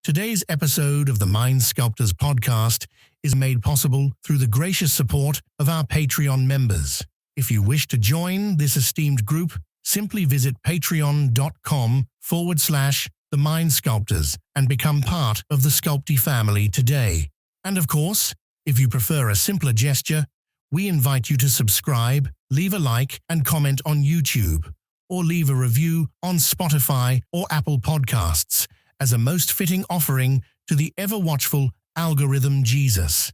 Today's episode of the Mind Sculptors podcast is made possible through the gracious support of our Patreon members. If you wish to join this esteemed group, simply visit patreon.com/the Mind Sculptors and become part of the SCULPTY family today. And of course, if you prefer a simpler gesture, we invite you to subscribe, leave a like and comment on YouTube, or leave a review on Spotify or Apple Podcasts as a most fitting offering to the ever-watchful algorithm Jesus.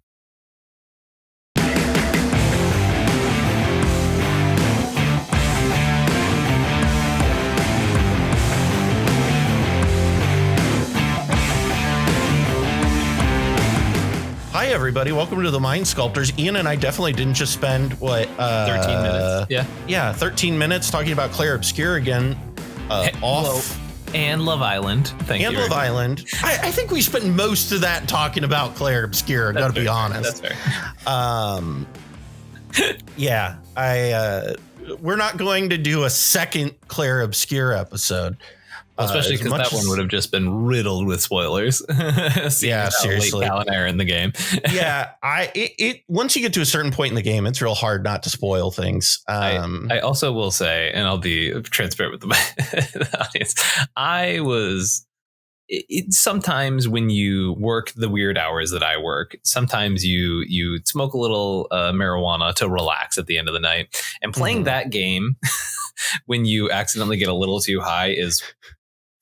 Hi, everybody. Welcome to the Mind Sculptors. Ian and I definitely didn't just spend, 13 minutes. Yeah, 13 minutes talking about Clair Obscur again. And Love Island. Thank you. And Love Island. I think we spent most of that talking about Clair Obscur, gotta be honest. That's fair. We're not going to do a second Clair Obscur episode. Especially because that one would have just been riddled with spoilers. Yeah, seriously. Late Callahan in the game. Yeah, once you get to a certain point in the game, it's real hard not to spoil things. I also will say, and I'll be transparent with the audience, sometimes when you work the weird hours that I work, sometimes you smoke a little marijuana to relax at the end of the night. And playing that game when you accidentally get a little too high is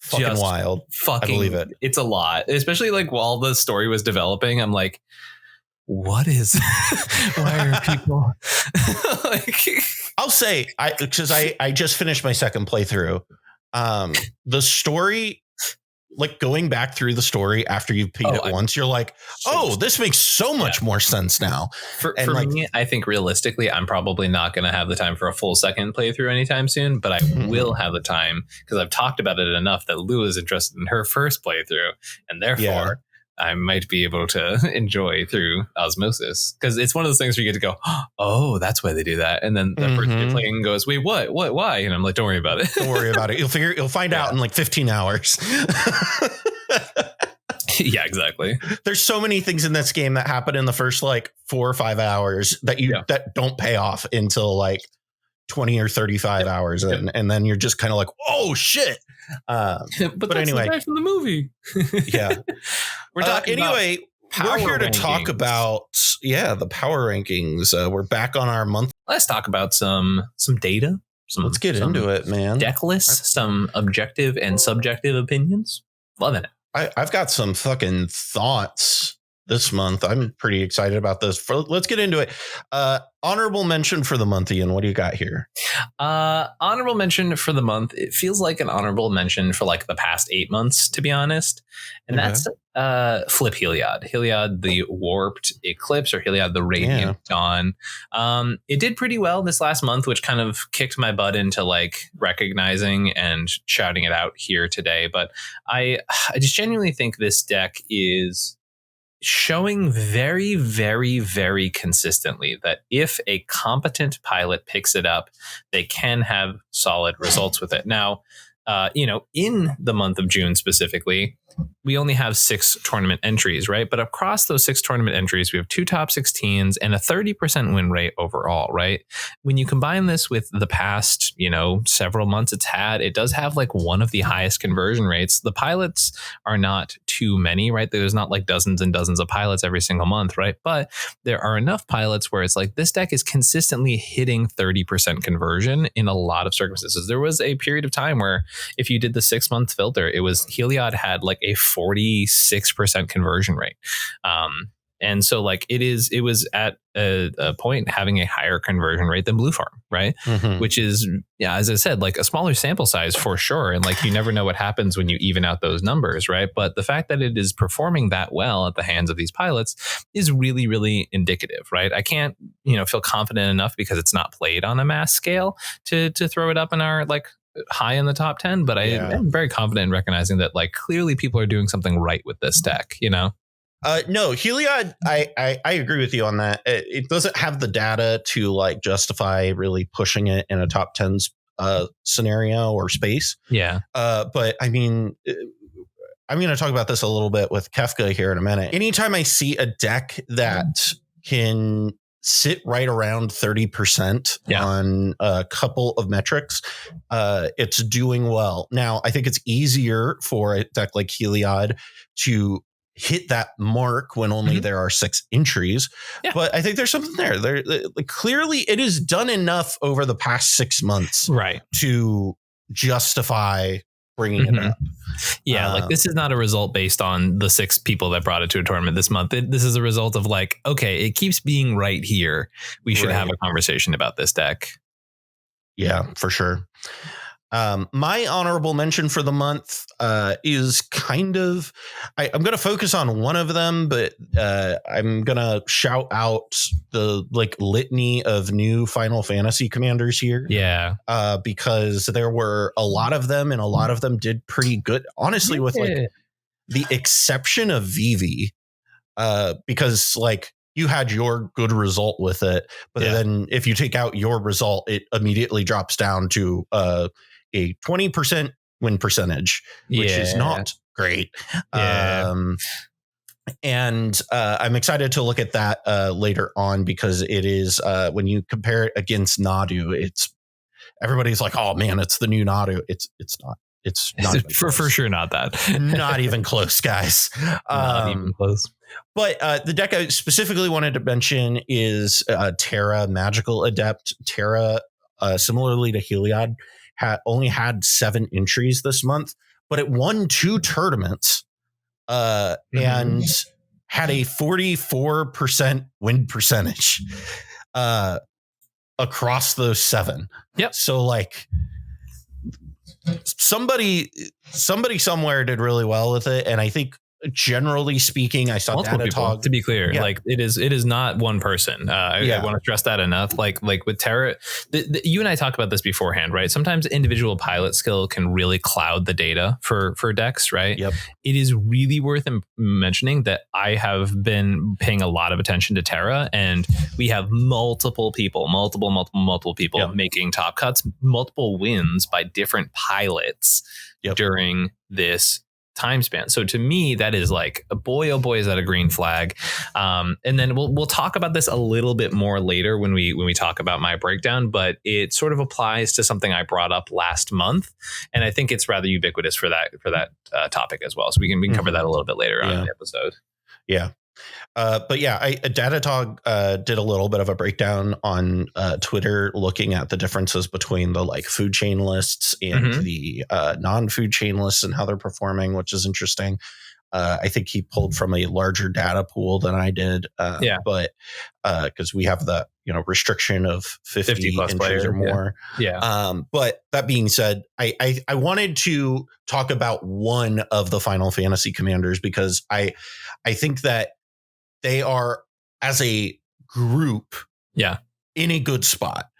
fucking wild. I believe it. It's a lot, especially like while the story was developing. I'm like, what is why are people like, I'll say because I just finished my second playthrough. The story, like going back through the story after you've beat it once, you're like, this makes so much more sense now. For me, I think realistically, I'm probably not going to have the time for a full second playthrough anytime soon, but I will have the time because I've talked about it enough that Lou is interested in her first playthrough, and therefore I might be able to enjoy through osmosis, because it's one of those things where you get to go, oh, that's why they do that. And then the person you're playing goes, wait, what, why? And I'm like, don't worry about it. Don't worry about it. You'll find out in like 15 hours. Yeah, exactly. There's so many things in this game that happen in the first like 4 or 5 hours that that don't pay off until like 20 or 35 hours. And then you're just kind of like, oh shit. But anyway, from the movie. Yeah. We're talking anyway, we're here to talk about the power rankings. We're back on our month. Let's talk about some data. Let's get into it, man. Deck lists, some objective and subjective opinions. Loving it. I've got some fucking thoughts this month. I'm pretty excited about this. Let's get into it. Honorable mention for the month, Ian. What do you got here? Honorable mention for the month. It feels like an honorable mention for like the past 8 months, to be honest. And that's Flip Heliod. Heliod, the Warped Eclipse, or Heliod, the Radiant Dawn. It did pretty well this last month, which kind of kicked my butt into like recognizing and shouting it out here today. But I just genuinely think this deck is showing very, very, very consistently that if a competent pilot picks it up, they can have solid results with it. Now, in the month of June specifically, we only have 6 tournament entries, right? But across those 6 tournament entries, we have 2 top 16s and a 30% win rate overall, right? When you combine this with the past, several months it does have like one of the highest conversion rates. The pilots are not too many, right? There's not like dozens and dozens of pilots every single month, right? But there are enough pilots where it's like this deck is consistently hitting 30% conversion in a lot of circumstances. There was a period of time where if you did the 6-month filter, it was Heliod had like a 46% conversion rate. And so like it was at a point having a higher conversion rate than Blue Farm, right? Which is, as I said, like a smaller sample size for sure. And like, you never know what happens when you even out those numbers, right? But the fact that it is performing that well at the hands of these pilots is really, really indicative, right? I can't, feel confident enough because it's not played on a mass scale to throw it up in our like high in the top 10, but I am very confident in recognizing that like clearly people are doing something right with this deck, No, Heliod, I agree with you on that. It doesn't have the data to like justify really pushing it in a top 10 scenario or space. Yeah. But I mean, I'm going to talk about this a little bit with Kefka here in a minute. Anytime I see a deck that can sit right around 30% on a couple of metrics, it's doing well. Now, I think it's easier for a deck like Heliod to hit that mark when only there are 6 entries. Yeah. But I think there's something there. Clearly, it is done enough over the past 6 months to justify bringing it up. Yeah, like this is not a result based on the 6 people that brought it to a tournament this month. This is a result of like, okay, it keeps being right here. We should have a conversation about this deck. Yeah, for sure. My honorable mention for the month is kind of, I'm going to focus on one of them, but I'm going to shout out the litany of new Final Fantasy commanders here. Yeah. Because there were a lot of them and a lot of them did pretty good, honestly, with the exception of Vivi, because you had your good result with it. But then if you take out your result, it immediately drops down to a 20% win percentage, which is not great. And I'm excited to look at that later on, because it is when you compare it against Nadu, everybody's like, oh man, it's the new Nadu. It's not. It's not for sure not that. Not even close, guys. Not even close. But the deck I specifically wanted to mention is Terra Magical Adept. Terra, similarly to Heliod, only had 7 entries this month, but it won 2 tournaments and had a 44% win percentage across those 7. Yep. So somebody somewhere did really well with it, and I think generally speaking, I saw multiple data people, talk. to be clear, it is not one person. I want to stress that enough. Like with Terra, you and I talked about this beforehand, right? Sometimes individual pilot skill can really cloud the data for decks, right? Yep. It is really worth mentioning that I have been paying a lot of attention to Terra, and we have multiple people making top cuts, multiple wins by different pilots during this time span. So to me, that is like, boy, oh boy, is that a green flag. And then we'll talk about this a little bit more later when we talk about my breakdown, but it sort of applies to something I brought up last month, and I think it's rather ubiquitous for that topic as well. So we can cover that a little bit later on in the episode. Yeah. But Datadog did a little bit of a breakdown on Twitter, looking at the differences between the food chain lists and the non-food chain lists and how they're performing, which is interesting. I think he pulled from a larger data pool than I did. But because we have the restriction of 50 plus entries or more. But that being said, I wanted to talk about one of the Final Fantasy commanders, because I think that they are, as a group, in a good spot.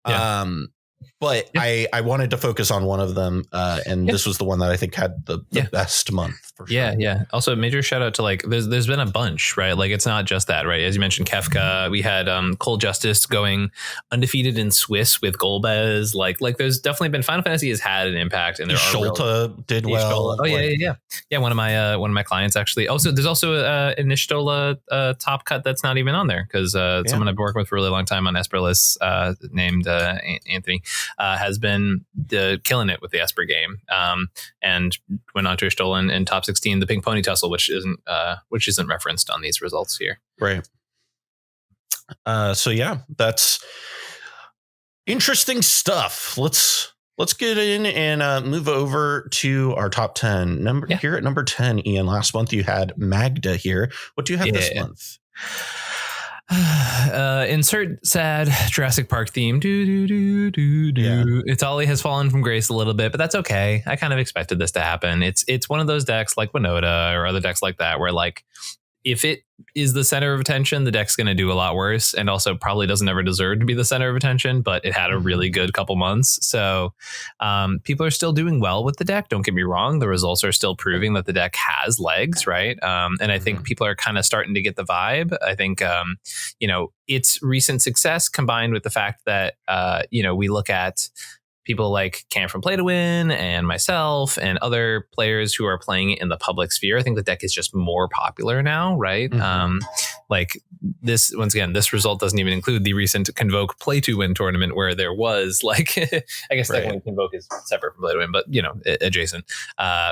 But I wanted to focus on one of them, and this was the one that I think had the best month. For sure. Also, major shout out to there's been a bunch, right? It's not just that, right? As you mentioned, Kefka. We had Cold Justice going undefeated in Swiss with Golbez. There's definitely been, Final Fantasy has had an impact, and Ishtola did well. One of my clients actually. Also, there's also an Ishtola top cut that's not even on there, because someone I've worked with for a really long time on Esperlis, named Anthony, has been killing it with the Esper game, and went on to Ishtola in top 16, the Pink Pony Tussle, which isn't referenced on these results here. Right. That's interesting stuff. Let's get in and move over to our top 10. Here at number 10, Ian, last month you had Magda here. What do you have this month? Insert sad Jurassic Park theme. Etali has fallen from grace a little bit, but that's okay. I kind of expected this to happen. It's one of those decks like Winota or other decks like that, where if it is the center of attention, the deck's going to do a lot worse, and also probably doesn't ever deserve to be the center of attention, but it had a really good couple months. So people are still doing well with the deck. Don't get me wrong. The results are still proving that the deck has legs, right? And I think people are kind of starting to get the vibe. I think, its recent success combined with the fact that, we look at people like Cam from Play to Win and myself and other players who are playing it in the public sphere. I think the deck is just more popular now, right? Like this, once again, this result doesn't even include the recent Convoke Play to Win tournament where there was like, I guess technically Convoke is separate from Play to Win, but adjacent,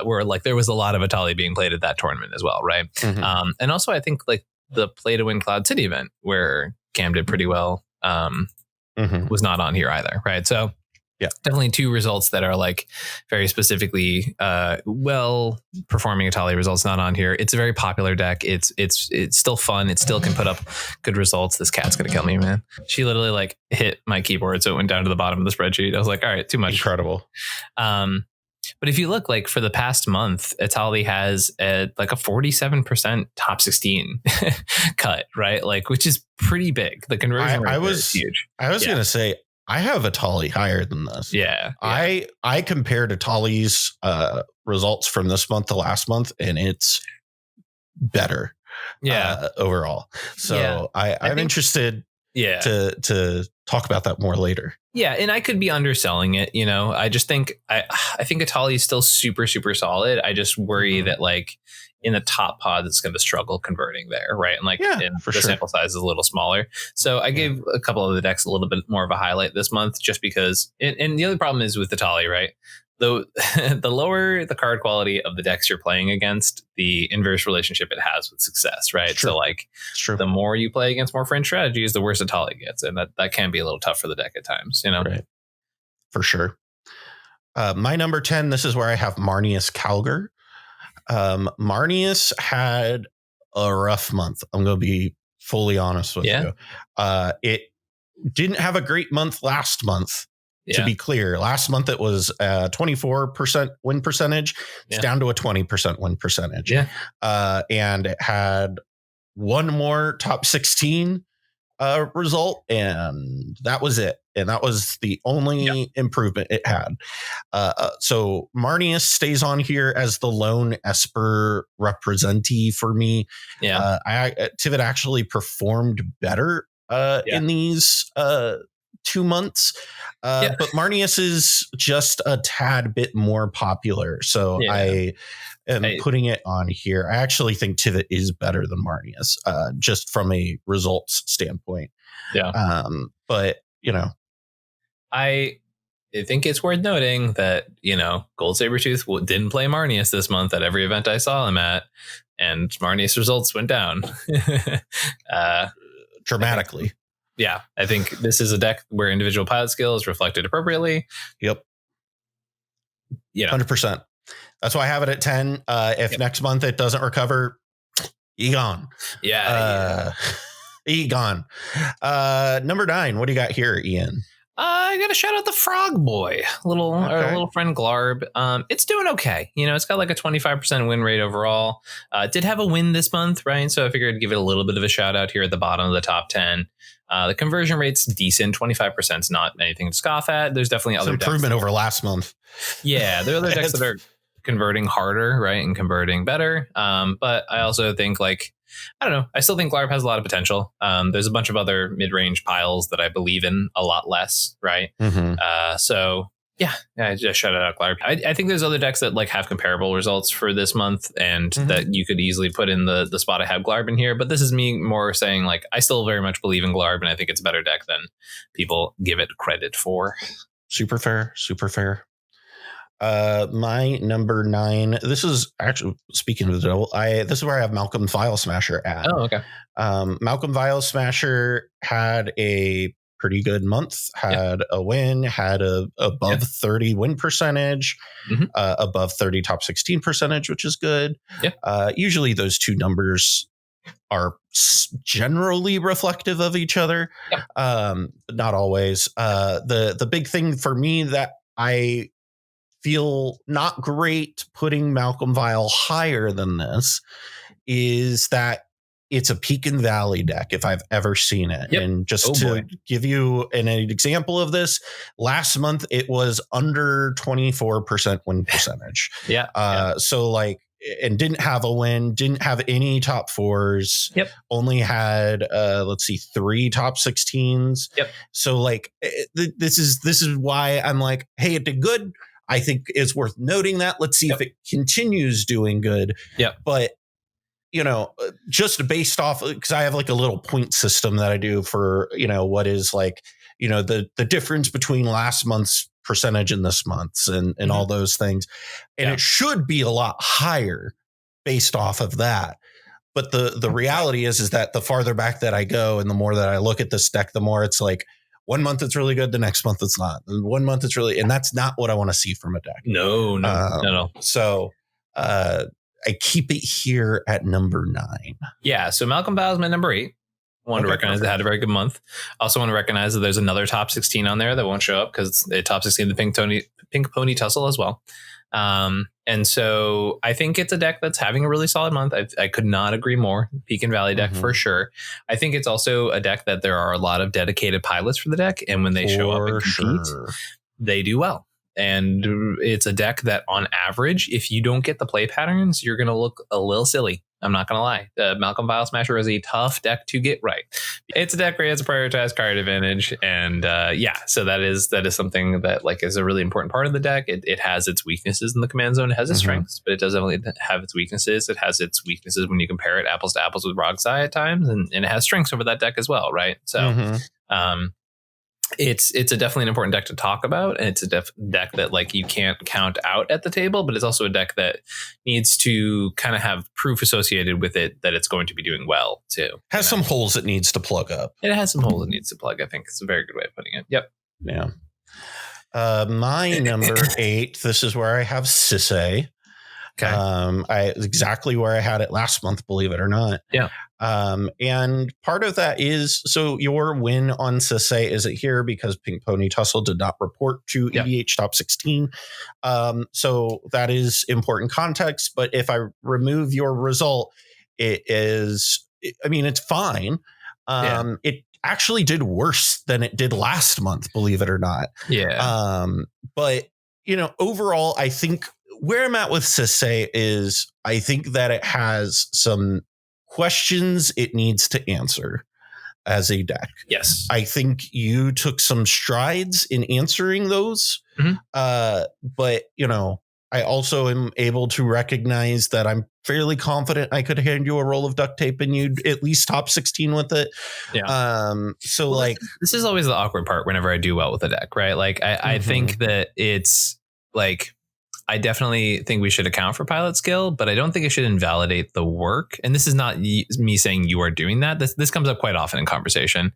where like there was a lot of Atali being played at that tournament as well, right? And also I think like the Play to Win Cloud City event where Cam did pretty well was not on here either, right? So definitely two results that are like very specifically well performing Atali results not on here. It's a very popular deck. It's still fun. It still can put up good results. This cat's gonna kill me, man. She literally like hit my keyboard, so it went down to the bottom of the spreadsheet. I was like, all right, too much. Incredible. But if you look like for the past month, Atali has like a 47% top 16 cut, right? Like, which is pretty big. The conversion rate is huge. I was gonna say, I have Atali higher than this. Yeah. I compared Atali's results from this month to last month, and it's better. Overall. So I'm interested to talk about that more later. Yeah, and I could be underselling it, you know. I just think I think Atali is still super, super solid. I just worry that like in the top pod it's going to struggle converting there, right? And like the sample size is a little smaller. So I gave a couple of the decks a little bit more of a highlight this month just because, and the other problem is with Atali, right? The lower the card quality of the decks you're playing against, the inverse relationship it has with success, right? So like the more you play against more fringe strategies, the worse Atali gets. And that can be a little tough for the deck at times, you know? Right. For sure. My number 10, this is where I have Marneus Calgar. Marneus had a rough month. I'm going to be fully honest with you. It didn't have a great month last month. To be clear, last month it was 24% win percentage. It's down to a 20% win percentage. And it had one more top 16 result, and that was it. And that was the only improvement it had. So Marneus stays on here as the lone Esper representee for me. Tivit actually performed better in these 2 months. But Marneus is just a tad bit more popular. So I am putting it on here. I actually think Tivit is better than Marneus, just from a results standpoint. But, you know, I think it's worth noting that, you know, Gold Sabertooth didn't play Marneus this month at every event I saw him at, and Marneus results went down dramatically. I think this is a deck where individual pilot skill is reflected appropriately. Yep. 100%. That's why I have it at 10. If next month it doesn't recover, gone. Gone. Number 9. What do you got here, Ian? I got to shout out the Frog Boy, our little friend Glarb. It's doing okay. You know, it's got like a 25% win rate overall. Did have a win this month, right? So I figured I'd give it a little bit of a shout out here at the bottom of the top 10. The conversion rate's decent. 25% is not anything to scoff at. There's definitely other improvement over last month. Yeah, there are other decks that are converting harder, right, and converting better. But I also think like, I don't know. I still think Glarb has a lot of potential. There's a bunch of other mid-range piles that I believe in a lot less, right? So I just shout out Glarb. I think there's other decks that like have comparable results for this month, and that you could easily put in the spot I have Glarb in here. But this is me more saying like I still very much believe in Glarb, and I think it's a better deck than people give it credit for. Super fair. My number 9. This is actually, speaking of the double, this is where I have Malcolm Vial Smasher at. Oh, okay. Malcolm Vial Smasher had a pretty good month. Had a win. Had a above 30 win percentage. Above 30 top 16 percentage, which is good. Usually those two numbers are generally reflective of each other. Not always. The big thing for me that I feel not great putting Malcolm Vial higher than this is that it's a peak and valley deck if I've ever seen it. And just to give you an example of this, last month it was under 24% win percentage. So like and didn't have a win, didn't have any top 4s. Yep. Only had 3 top 16s. Yep. So like this is why I'm like, hey, it did good. I think it's worth noting that. Let's see if it continues doing good. Yeah. But just based off, because I have like a little point system that I do for, what is like, the difference between last month's percentage and this month's and all those things. And it should be a lot higher based off of that. But the reality is that the farther back that I go and the more that I look at this deck, the more it's like 1 month it's really good, the next month it's not. And 1 month it's really, and that's not what I want to see from a deck. No. So I keep it here at number 9. Yeah. So Malcolm Vial is my number 8. I want to recognize it had a very good month. Also want to recognize that there's another top 16 on there that won't show up because it top 16 the Pink Pony Tussle as well. And so I think it's a deck that's having a really solid month. I could not agree more. Peak and Valley deck for sure. I think it's also a deck that there are a lot of dedicated pilots for the deck. And when they show up and compete, they do well. And it's a deck that on average, if you don't get the play patterns, you're going to look a little silly. I'm not going to lie. The Malcolm Vial Smasher is a tough deck to get right. It's a deck where it has a prioritized card advantage. And so that is something that like is a really important part of the deck. It has its weaknesses in the command zone. It has its strengths, but it doesn't really have its weaknesses. It has its weaknesses when you compare it apples to apples with Rograkh at times. And it has strengths over that deck as well, right? So it's definitely an important deck to talk about, and it's a deck that like you can't count out at the table, but it's also a deck that needs to kind of have proof associated with it that it's going to be doing well too. Has some holes it needs to plug up. It has some holes it needs to plug. I think it's a very good way of putting it. Yep. Yeah. My number 8. This is where I have Sisay. Okay. Exactly where I had it last month, believe it or not. Yeah. And part of that is, so your win on Sisay isn't here because Pink Pony Tussle did not report to EDH top 16. So that is important context. But if I remove your result, it's fine. It actually did worse than it did last month, believe it or not. Yeah. But, overall, I think where I'm at with Sisay is I think that it has some questions it needs to answer as a deck. Yes. I think you took some strides in answering those. But, I also am able to recognize that I'm fairly confident I could hand you a roll of duct tape and you'd at least top 16 with it. Yeah. This is always the awkward part whenever I do well with a deck, right? Like I think that it's like, I definitely think we should account for pilot skill, but I don't think it should invalidate the work. And this is not me saying you are doing that. This comes up quite often in conversation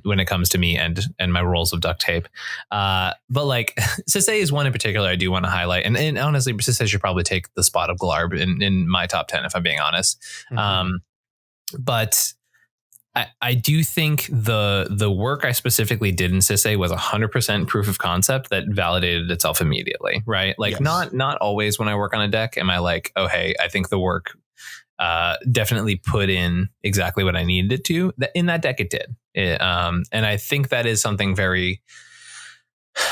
when it comes to me and my rolls of duct tape. But like Sisay is one in particular I do want to highlight. And honestly, Sisay should probably take the spot of Glarb in my top 10, if I'm being honest. But I do think the work I specifically did in Sisay was 100% proof of concept that validated itself immediately, right? Like not always when I work on a deck am I like, oh, hey, I think the work definitely put in exactly what I needed it to. In that deck, it did. And I think that is something very...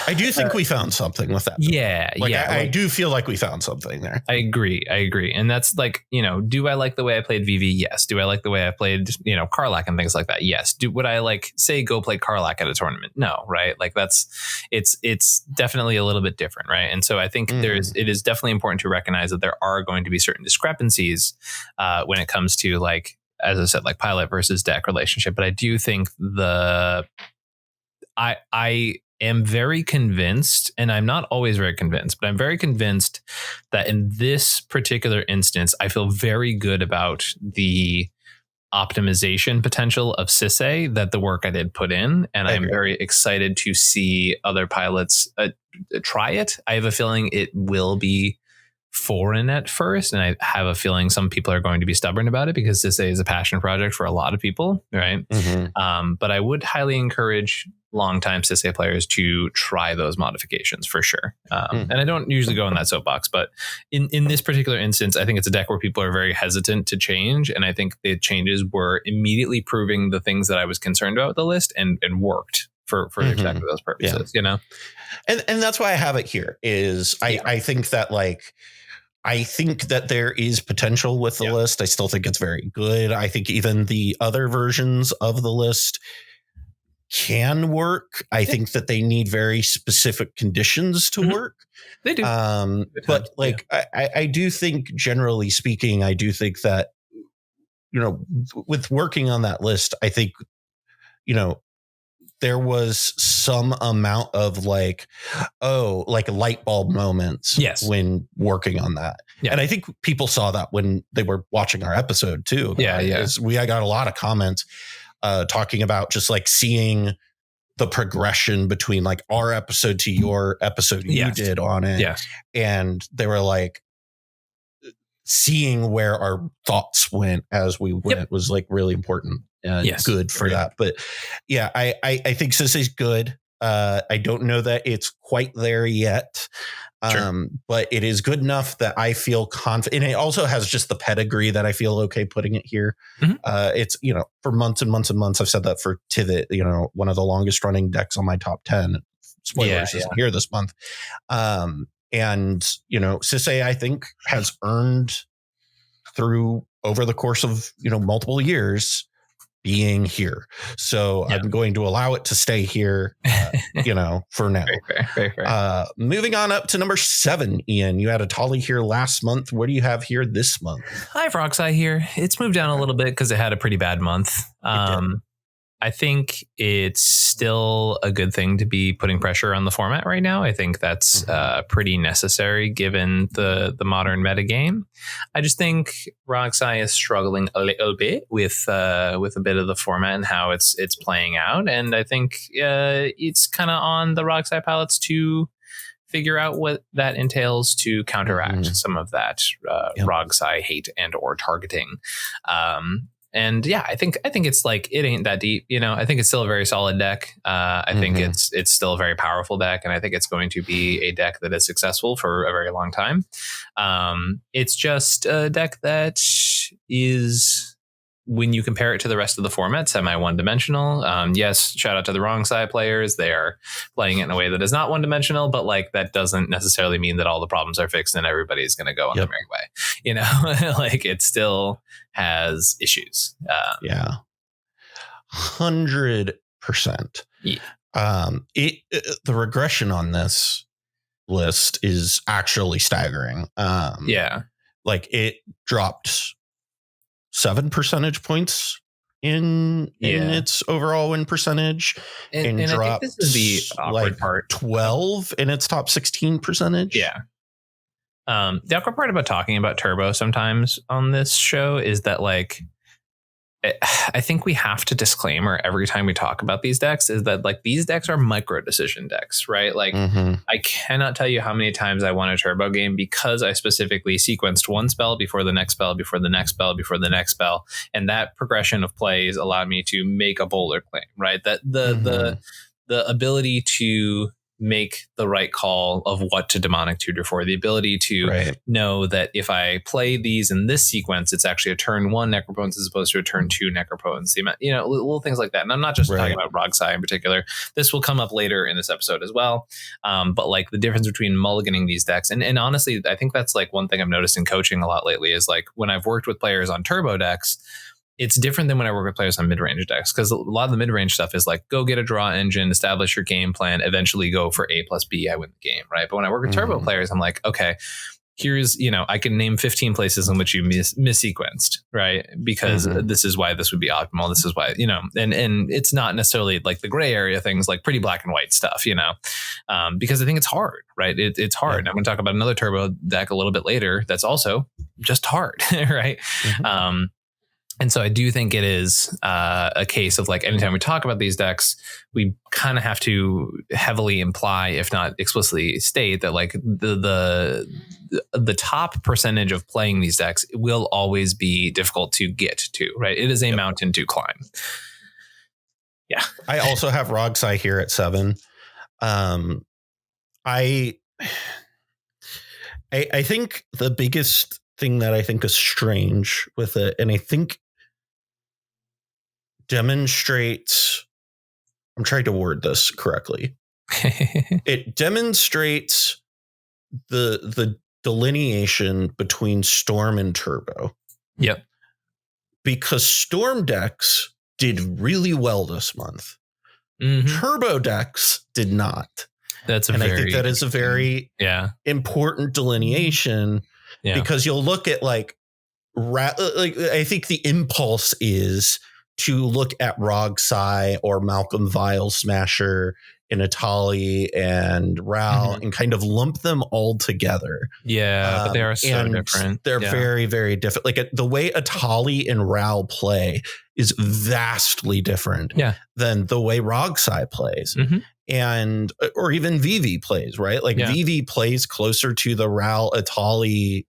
I do think we found something with that. Yeah. I do feel like we found something there. I agree. And that's like, do I like the way I played VV? Yes. Do I like the way I played, Karlach and things like that? Yes. Would I like say go play Karlach at a tournament? No. Right. Like it's definitely a little bit different. Right. And so I think it is definitely important to recognize that there are going to be certain discrepancies when it comes to like, as I said, like pilot versus deck relationship. But I do think I am very convinced, and I'm not always very convinced, but I'm very convinced that in this particular instance, I feel very good about the optimization potential of Sisay that the work I did put in. And I'm very excited to see other pilots try it. I have a feeling it will be foreign at first, and I have a feeling some people are going to be stubborn about it because Sisay is a passion project for a lot of people, right? But I would highly encourage longtime Sisay players to try those modifications for sure. And I don't usually go on that soapbox, but in this particular instance, I think it's a deck where people are very hesitant to change, and I think the changes were immediately proving the things that I was concerned about with the list and worked for exactly those purposes, And that's why I have it here is I think that like I think that there is potential with the list. I still think it's very good. I think even the other versions of the list can work. I think that they need very specific conditions to work. They do. But like, I do think, generally speaking, I do think that, you know, with working on that list, I think, you know, there was some amount of like light bulb moments when working on that. Yeah. And I think people saw that when they were watching our episode too. I got a lot of comments talking about just like seeing the progression between like our episode to your episode you did on it. Yes. And they were like, seeing where our thoughts went as we went was like really important and good for that. But yeah, I think Sisay's good. I don't know that it's quite there yet. But it is good enough that I feel confident. And it also has just the pedigree that I feel okay putting it here. It's, you know, for months and months and months, I've said that for Tivit, you know, one of the longest running decks on my top 10. Spoilers isn't here this month. And, you know, Sisay, I think, has earned through over the course of, you know, multiple years being here. So I'm going to allow it to stay here, you know, for now. Very fair. Moving on up to number 7, Ian, you had Atali here last month. What do you have here this month? I have Roxai here. It's moved down a little bit because it had a pretty bad month. I think it's still a good thing to be putting pressure on the format right now. I think that's pretty necessary given the modern metagame. I just think Roxai is struggling a little bit with a bit of the format and how it's playing out. And I think it's kind of on the Roxai palettes to figure out what that entails to counteract some of that Roxai hate and or targeting. And yeah, I think it's like, it ain't that deep, you know. I think it's still a very solid deck. I think it's still a very powerful deck, and I think it's going to be a deck that is successful for a very long time. It's just a deck that is, when you compare it to the rest of the format, semi one-dimensional. Yes, shout out to the wrong side players. They are playing it in a way that is not one-dimensional, but like that doesn't necessarily mean that all the problems are fixed and everybody's going to go on their merry way. You know, like it still has issues. 100%. The regression on this list is actually staggering. Like it dropped 7 percentage points in its overall win percentage, and dropped, I think this is the awkward part, 12 in its top 16 percentage. The awkward part about talking about turbo sometimes on this show is that like I think we have to disclaimer every time we talk about these decks is that like these decks are micro decision decks, right? Like I cannot tell you how many times I won a turbo game because I specifically sequenced one spell before the next spell, before the next spell, before the next spell. And that progression of plays allowed me to make a bolder claim, right? That the ability to make the right call of what to demonic tutor for, the ability to know that if I play these in this sequence, it's actually a turn 1 necropotence as opposed to a turn 2 necropotence. You know, little things like that. And I'm not just talking about Roxai in particular. This will come up later in this episode as well. But like the difference between mulliganing these decks, and honestly, I think that's like one thing I've noticed in coaching a lot lately is like when I've worked with players on turbo decks, it's different than when I work with players on mid-range decks, because a lot of the mid-range stuff is like, go get a draw engine, establish your game plan, eventually go for A plus B, I win the game, right? But when I work with turbo players, I'm like, okay, here's, you know, I can name 15 places in which you mis-sequenced, right? Because this is why this would be optimal. This is why, you know, and it's not necessarily like the gray area things, like pretty black and white stuff, you know, because I think it's hard, right? It's hard. I'm going to talk about another turbo deck a little bit later that's also just hard, right? And so I do think it is a case of like anytime we talk about these decks, we kind of have to heavily imply, if not explicitly state, that like the top percentage of playing these decks will always be difficult to get to, right? It is a mountain to climb. Yeah. I also have Roxai here at 7. I think the biggest thing that I think is strange with it, and I think demonstrates, I'm trying to word this correctly. It demonstrates the delineation between Storm and Turbo. Yep. Because Storm decks did really well this month. Mm-hmm. Turbo decks did not. I think that is a very important delineation because you'll look at like I think the impulse is to look at Rogsai or Malcolm Vial Smasher in Etali and Ral and kind of lump them all together. Yeah, but they are so different. They're very, very different. Like the way Atali and Ral play is vastly different than the way Rogsai plays. And or even Vivi plays, right? Like Vivi plays closer to the Ral Atali,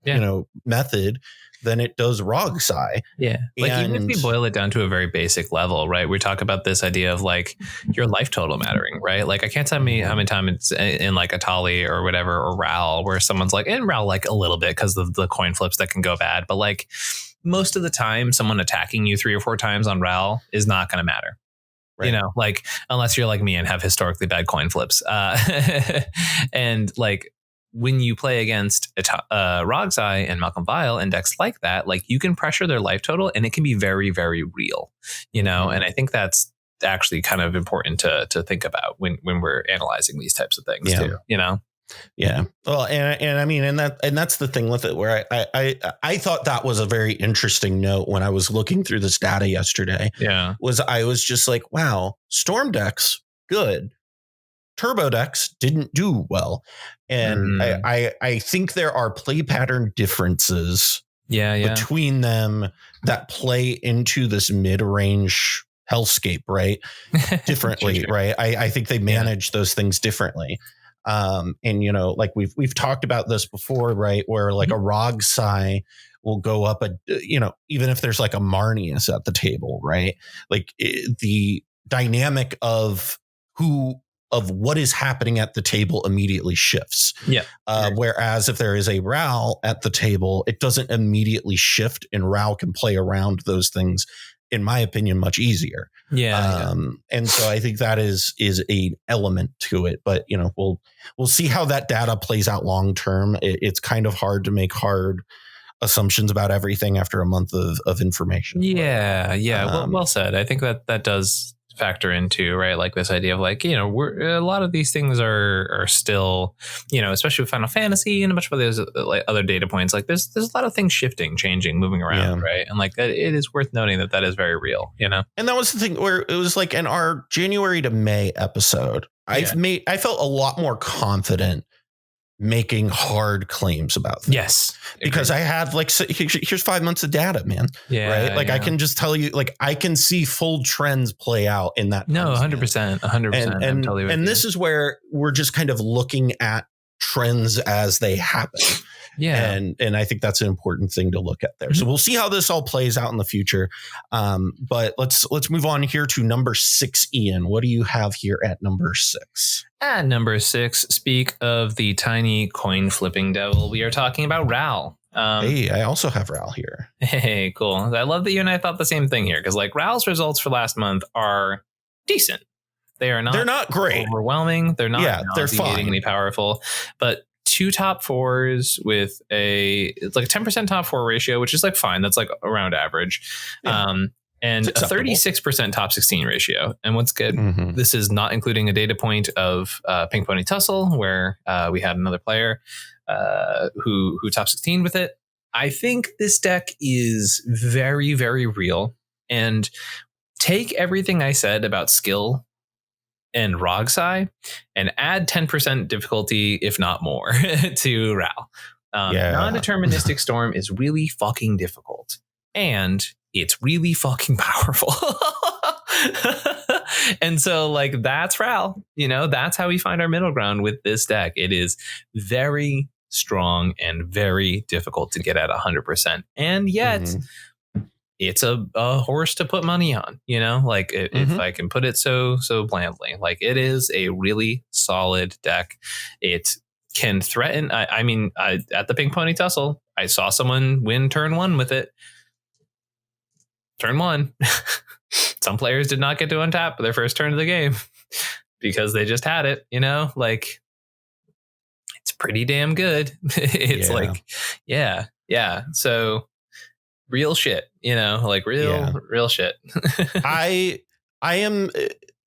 method than it does Rogsai. Yeah. Like even if we boil it down to a very basic level, right? We talk about this idea of like your life total mattering, right? Like I can't tell me how many times it's in like Atali or whatever, or Ral, where someone's like in Ral like a little bit because of the coin flips that can go bad. But like most of the time, someone attacking you 3 or 4 times on Ral is not going to matter. Right. Like unless you're like me and have historically bad coin flips. And like when you play against Rogsai and Malcolm Vial and decks like that, like you can pressure their life total and it can be very, very real, and I think that's actually kind of important to think about when we're analyzing these types of things too, Yeah. Well, and I mean, and that's the thing with it where I thought that was a very interesting note when I was looking through this data yesterday. I was just like, wow, Storm decks, good. Turbo decks didn't do well. And I think there are play pattern differences between them that play into this mid-range hellscape, right? Differently, right? I think they manage those things differently. And like we've talked about this before, right? Where like a Rogsai will go up even if there's like a Marneus at the table, right? Like the dynamic of what is happening at the table immediately shifts. Whereas if there is a Ral at the table, it doesn't immediately shift, and Ral can play around those things, in my opinion, much easier. And so I think that is a element to it, but we'll see how that data plays out long term. It's kind of hard to make hard assumptions about everything after a month of information. Well said. I think that does factor into, right, like this idea of like, we're a lot of these things are still, especially with Final Fantasy and a bunch of those like other data points, like there's a lot of things shifting, changing, moving around, right? And like it is worth noting that is very real, And that was the thing where it was like in our January to May episode, I felt a lot more confident making hard claims about things. Because I had like, here's 5 months of data, man. Right. Like I can just tell you, like I can see full trends play out in that. No, 100%. And this is where we're just kind of looking at trends as they happen. And I think that's an important thing to look at there. So we'll see how this all plays out in the future. But let's move on here to number 6, Ian. What do you have here at number 6? At number 6, speak of the tiny coin flipping devil. We are talking about Ral. Hey, I also have Ral here. Hey, cool. I love that you and I thought the same thing here, because like Ral's results for last month are decent. They're not great, overwhelming. They're not they're fine, powerful, but 2 top 4s with it's like a 10% top 4 ratio, which is like fine. That's like around average. And a 36% top 16 ratio. And what's good, this is not including a data point of Pink Pony Tussle, where we had another player who top 16 with it. I think this deck is very, very real. And take everything I said about skill and Rogsai and add 10% difficulty, if not more, to Ral. Non-deterministic Storm is really fucking difficult. And it's really fucking powerful. And so like that's Ral, that's how we find our middle ground with this deck. It is very strong and very difficult to get at 100%. And yet it's a horse to put money on, like if I can put it so blandly, like it is a really solid deck. It can threaten. I mean, at the Pink Pony Tussle, I saw someone win turn 1 with it. Turn 1. Some players did not get to untap their first turn of the game because they just had it, like pretty damn good. It's like, yeah. So real shit, like real shit. I am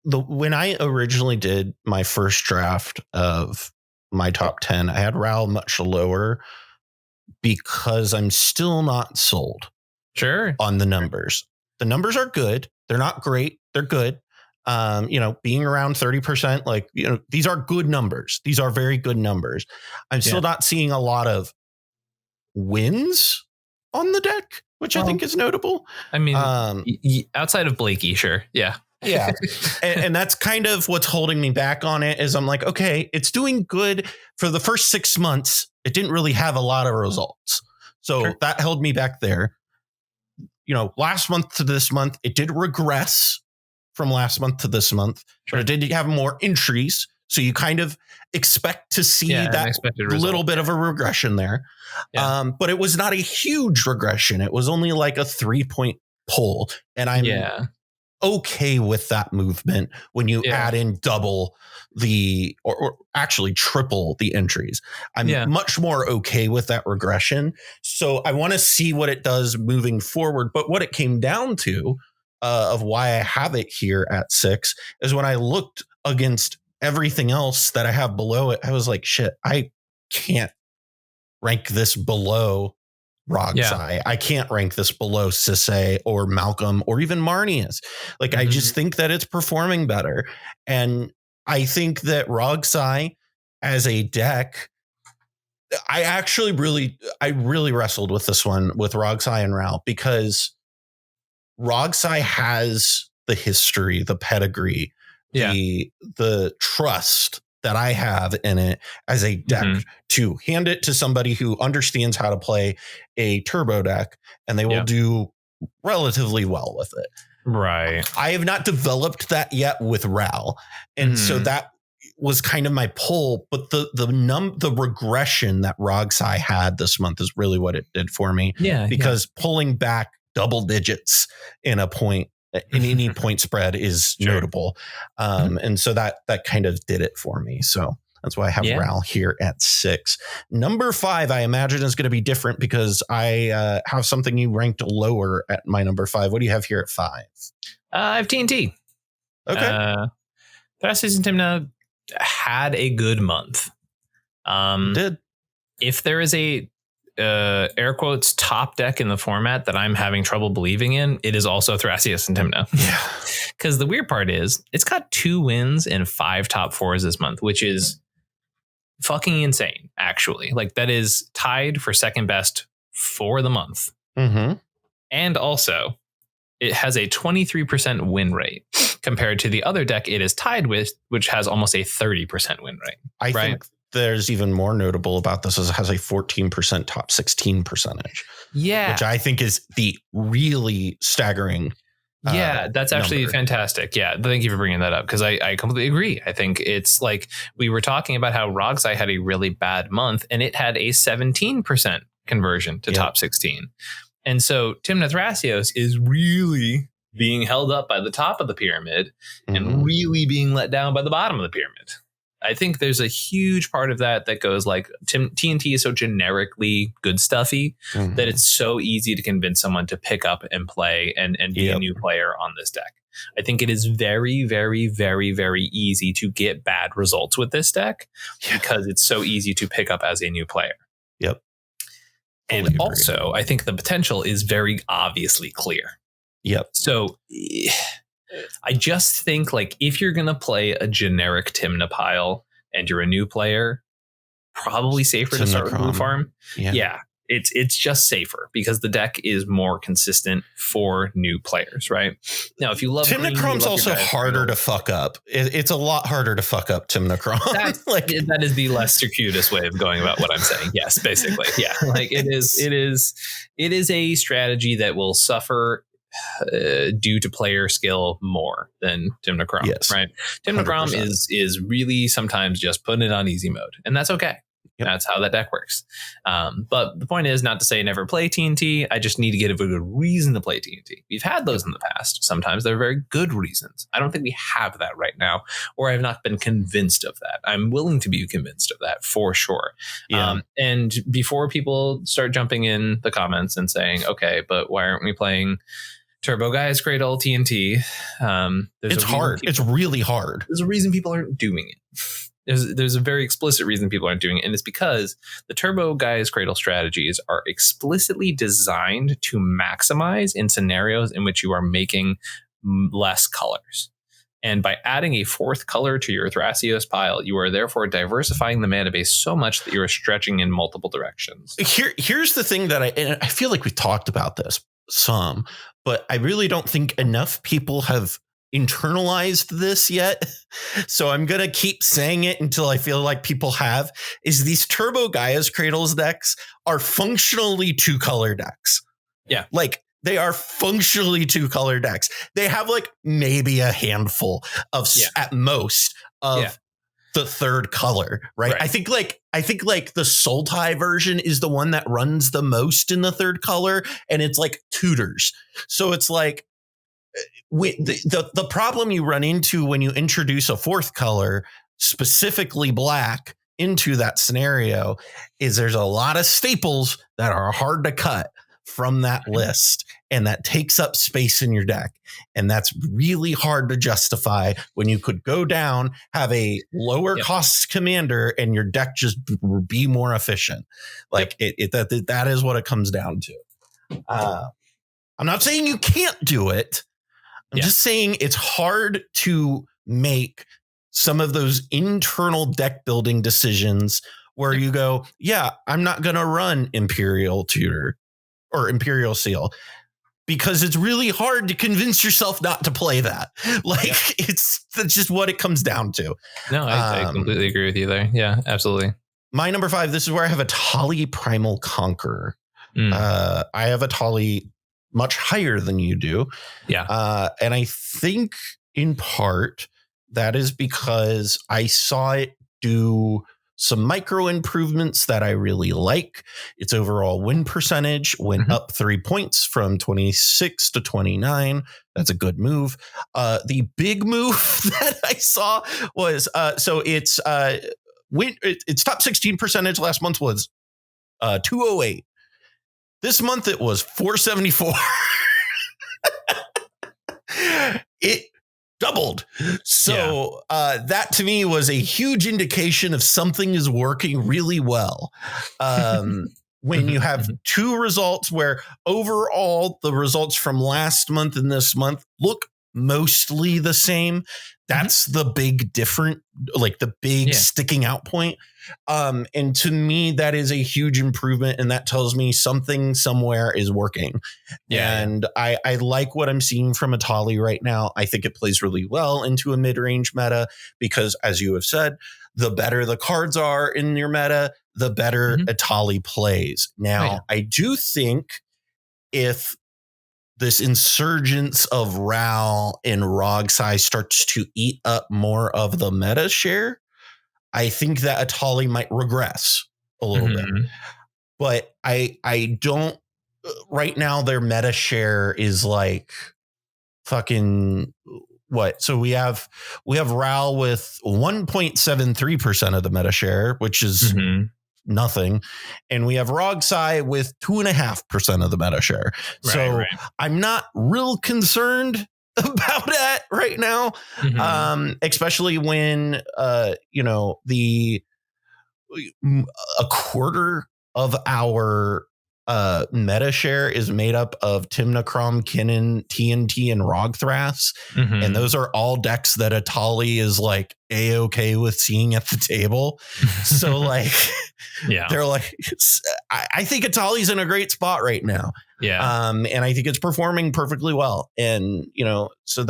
when I originally did my first draft of my top 10, I had Ral much lower because I'm still not sold. Sure. On the numbers. The numbers are good. They're not great. They're good. Being around 30%, like, these are good numbers. These are very good numbers. I'm still not seeing a lot of wins on the deck, which I think is notable. I mean, outside of Blakey, sure. Yeah. Yeah. and that's kind of what's holding me back on it is I'm like, okay, it's doing good for the first 6 months. It didn't really have a lot of results. So that held me back there. Last month to this month, it did regress from last month to this month, but it did have more entries. So you kind of expect to see that little bit of a regression there. Yeah. But it was not a huge regression. It was only like a 3-point pull. And I'm okay with that movement when you add in double or actually triple the entries. I'm much more okay with that regression. So I want to see what it does moving forward. But what it came down to of why I have it here at 6 is when I looked against everything else that I have below it, I was like, shit, I can't rank this below Rograkh. I can't rank this below Sisay or Malcolm or even Marneus. Like, I just think that it's performing better. And I think that Rograkh as a deck, I really wrestled with this one with Rograkh and Ral because Rograkh has the history, the pedigree, the trust that I have in it as a deck to hand it to somebody who understands how to play a turbo deck, and they will do relatively well with it. Right. I have not developed that yet with Ral. And so that was kind of my pull, but the regression that Rograkh had this month is really what it did for me. Yeah. Because pulling back double digits in any point spread is notable. And so that kind of did it for me. So that's why I have Ral here at 6. Number 5, I imagine, is going to be different because I have something you ranked lower at my number 5. What do you have here at 5? I have TNT. Okay. Thrasios and Timna had a good month. Did. If there is a air quotes top deck in the format that I'm having trouble believing in, it is also Thrasios and Timna. Yeah. Because the weird part is it's got 2 wins and 5 top 4s this month, which is fucking insane, actually. Like, that is tied for second best for the month. And also, it has a 23% win rate compared to the other deck it is tied with, which has almost a 30% win rate. I think there's even more notable about this is it has a 14% top 16 percentage. Yeah. Which I think is the really staggering. That's actually fantastic. Yeah. Thank you for bringing that up because I completely agree. I think it's like we were talking about how Rograkh had a really bad month and it had a 17% conversion to top 16. And so Timna Thrasios is really being held up by the top of the pyramid and really being let down by the bottom of the pyramid. I think there's a huge part of that goes like TNT is so generically good stuffy that it's so easy to convince someone to pick up and play and be a new player on this deck. I think it is very, very, very, very easy to get bad results with this deck because it's so easy to pick up as a new player. Yep. And also, I think the potential is very obviously clear. Yep. So I just think like if you're going to play a generic Timna pile and you're a new player, probably safer to start with Blue Farm. Yeah. It's just safer because the deck is more consistent for new players, right? Now, if you love Timnachron's also harder to fuck up. It's a lot harder to fuck up Timnachron. That is the less circuitous way of going about what I'm saying. Yes, basically. Yeah. Like it is a strategy that will suffer due to player skill more than Timnachron, right? Timnachron is really sometimes just putting it on easy mode, and that's okay. Yep. That's how that deck works. But the point is not to say never play TNT. I just need to get a good reason to play TNT. We've had those in the past. Sometimes they're very good reasons. I don't think we have that right now, or I've not been convinced of that. I'm willing to be convinced of that for sure. Yeah. And before people start jumping in the comments and saying, okay, but why aren't we playing Turbo Gaia's Cradle TNT? It's hard. It's really hard. There's a reason people aren't doing it. There's a very explicit reason people aren't doing it, and it's because the Turbo Gaia's Cradle strategies are explicitly designed to maximize in scenarios in which you are making less colors. And by adding a fourth color to your Thrasios pile, you are therefore diversifying the mana base so much that you are stretching in multiple directions. Here's the thing that I feel like we've talked about this some, but I really don't think enough people have internalized this yet. So I'm going to keep saying it until I feel like people have, is these Turbo Gaia's Cradles decks are functionally 2-color decks. Yeah. Like they are functionally 2-color decks. They have like maybe a handful of at most of the third color, right? I think like the Sultai version is the one that runs the most in the third color, and it's like tutors. So it's like the problem you run into when you introduce a fourth color, specifically black, into that scenario is there's a lot of staples that are hard to cut from that list, and that takes up space in your deck. And that's really hard to justify when you could go down, have a lower cost commander, and your deck just be more efficient. Like that is what it comes down to. I'm not saying you can't do it. I'm just saying it's hard to make some of those internal deck building decisions where you go, I'm not going to run Imperial Tutor or Imperial Seal, because it's really hard to convince yourself not to play that. Like that's just what it comes down to. No, I completely agree with you there. Yeah, absolutely. My number 5, this is where I have Atali Primal Conqueror. I have Atali much higher than you do. Yeah. And I think in part that is because I saw it do some micro improvements that I really like. Its overall win percentage went up 3 points from 26 to 29. That's a good move. The big move that I saw was so its top 16 percentage last month was 208. This month it was 474. It doubled. So that to me was a huge indication of something is working really well. When you have two results where overall the results from last month and this month look mostly the same, that's the big different, like the big sticking out point. And to me, that is a huge improvement. And that tells me something somewhere is working. And I like what I'm seeing from Atali right now. I think it plays really well into a mid-range meta because, as you have said, the better the cards are in your meta, the better Atali plays. Now, I do think if this insurgence of Ral and Rograkh starts to eat up more of the meta share, I think that Atali might regress a little bit. But I don't right now. Their meta share is like fucking what? So we have Ral with 1.73% of the meta share, which is nothing. And we have Rograkh with 2.5% of the meta share. I'm not real concerned about that right now. Especially when, a quarter of our meta share is made up of Timna, Kinnan, TNT, and Rograkh. And those are all decks that Atali is like A-okay with seeing at the table. So like, they're like, I think Atali's in a great spot right now. And I think it's performing perfectly well. And, so